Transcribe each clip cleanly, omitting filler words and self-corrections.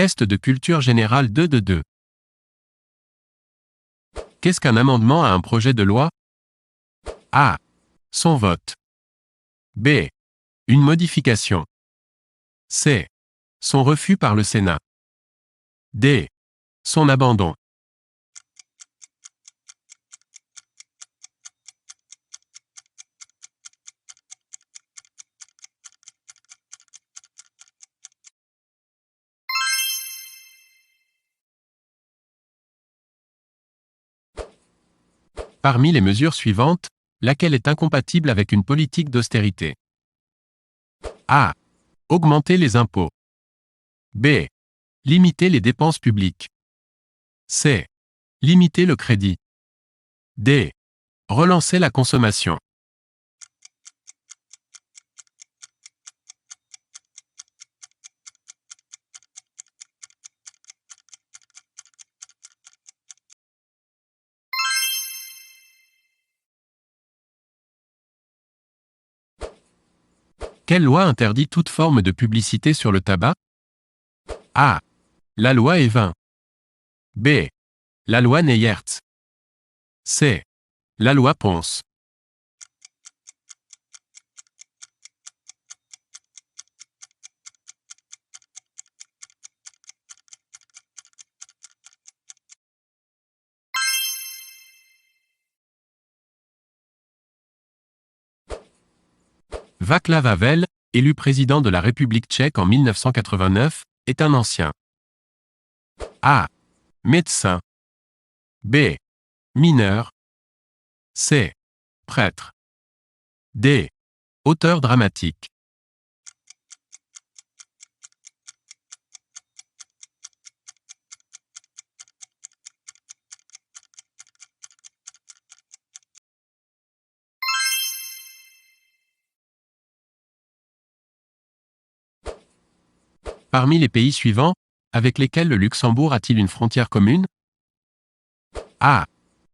Test de culture générale 2 de 2. Qu'est-ce qu'un amendement à un projet de loi? A. Son vote. B. Une modification. C. Son refus par le Sénat. D. Son abandon. Parmi les mesures suivantes, laquelle est incompatible avec une politique d'austérité? A. Augmenter les impôts. B. Limiter les dépenses publiques. C. Limiter le crédit. D. Relancer la consommation. Quelle loi interdit toute forme de publicité sur le tabac? A. La loi Evin. B. La loi Neyertz. C. La loi Pons. Václav Havel, élu président de la République tchèque en 1989, est un ancien. A. Médecin. B. Mineur. C. Prêtre. D. Auteur dramatique. Parmi les pays suivants, avec lesquels le Luxembourg a-t-il une frontière commune? A.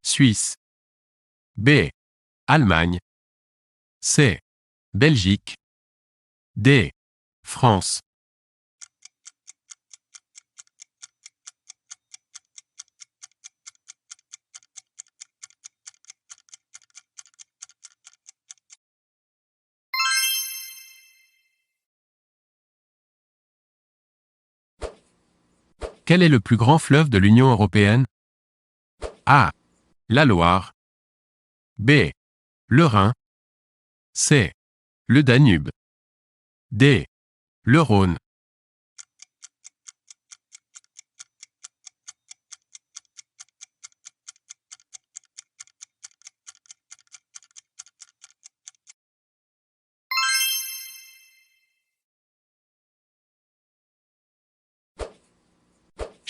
Suisse. B. Allemagne. C. Belgique. D. France. Quel est le plus grand fleuve de l'Union européenne? A. La Loire. B. Le Rhin. C. Le Danube. D. Le Rhône.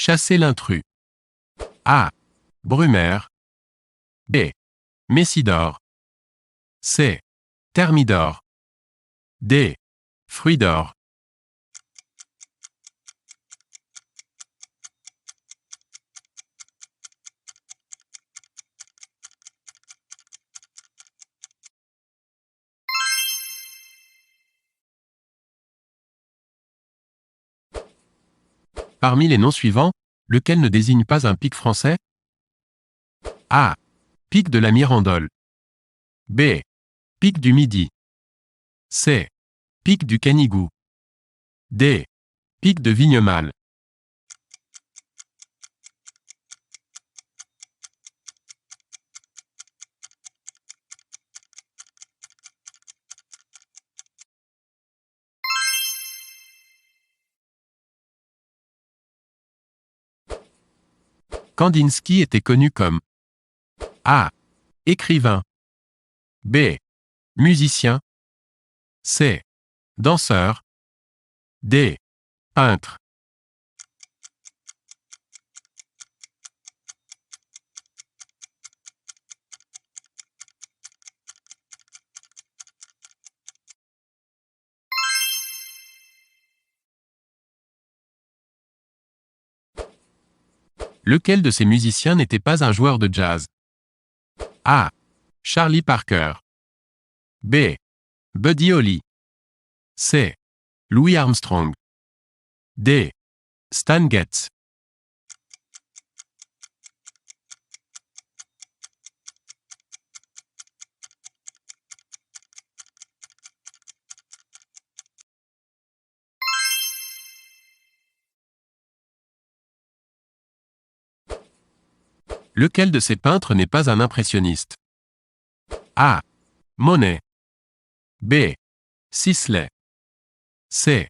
Chasser l'intrus. A. Brumaire. B. Messidor. C. Thermidor. D. Fruidor. Parmi les noms suivants, lequel ne désigne pas un pic français? A. Pic de la Mirandole. B. Pic du Midi. C. Pic du Canigou. D. Pic de Vignemale. Kandinsky était connu comme A. Écrivain. B. Musicien. C. Danseur. D. Peintre. Lequel de ces musiciens n'était pas un joueur de jazz? A. Charlie Parker. B. Buddy Holly. C. Louis Armstrong. D. Stan Getz. Lequel de ces peintres n'est pas un impressionniste? A. Monet. B. Sisley. C.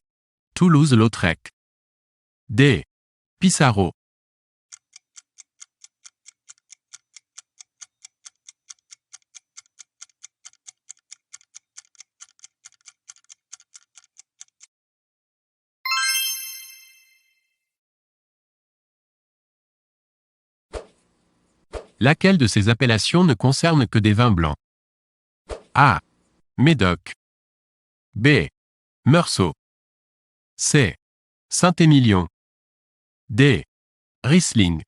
Toulouse-Lautrec. D. Pissarro. Laquelle de ces appellations ne concerne que des vins blancs? A. Médoc. B. Meursault. C. Saint-Émilion. D. Riesling.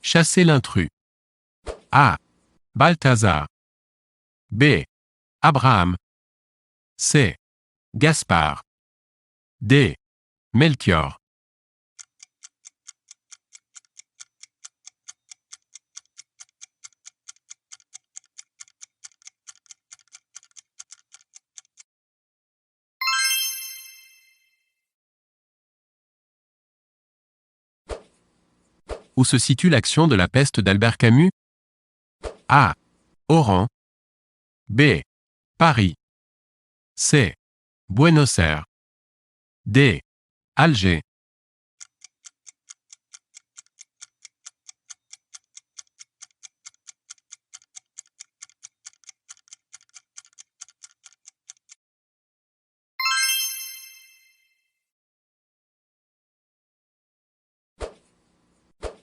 Chasser l'intrus. A. Balthazar. B. Abraham. C. Gaspard. D. Melchior. Où se situe l'action de la peste d'Albert Camus? A. Oran. B. Paris. C. Buenos Aires. D. Alger.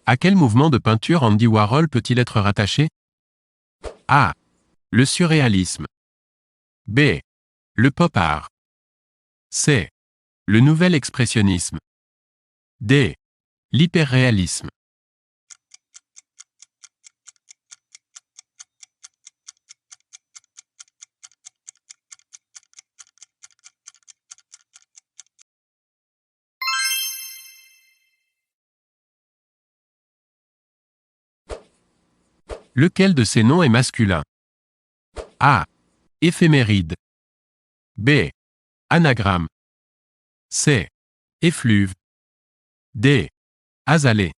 À quel mouvement de peinture Andy Warhol peut-il être rattaché? A. Le surréalisme. B. Le pop art. C. Le nouvel expressionnisme. D. L'hyperréalisme. Lequel de ces noms est masculin? A. Éphéméride. B. Anagramme. C. Effluve. D. Azalée.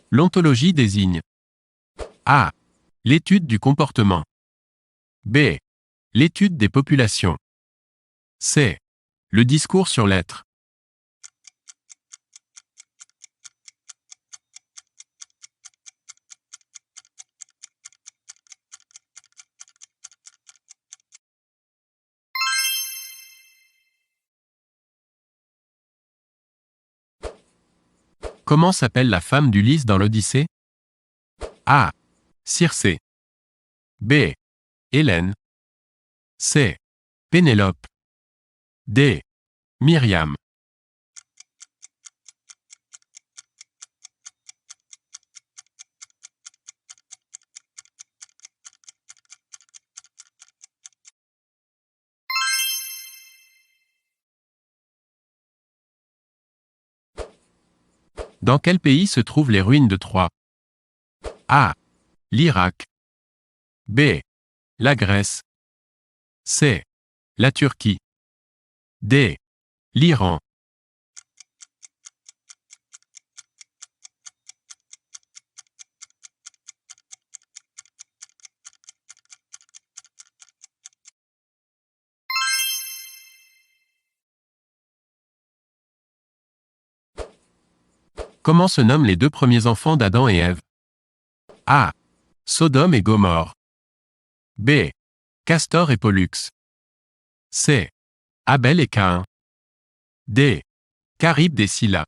L'ontologie désigne A. L'étude du comportement. B. L'étude des populations. C. Le discours sur l'être. Comment s'appelle la femme d'Ulysse dans l'Odyssée? A. Circé. B. Hélène. C. Pénélope. D. Myriam. Dans quel pays se trouvent les ruines de Troie? A. L'Irak. B. La Grèce. C. La Turquie. D. L'Iran. Comment se nomment les deux premiers enfants d'Adam et Ève? A. Sodome et Gomorrhe. B. Castor et Pollux. C. Abel et Caïn. D. Charybde et Scylla.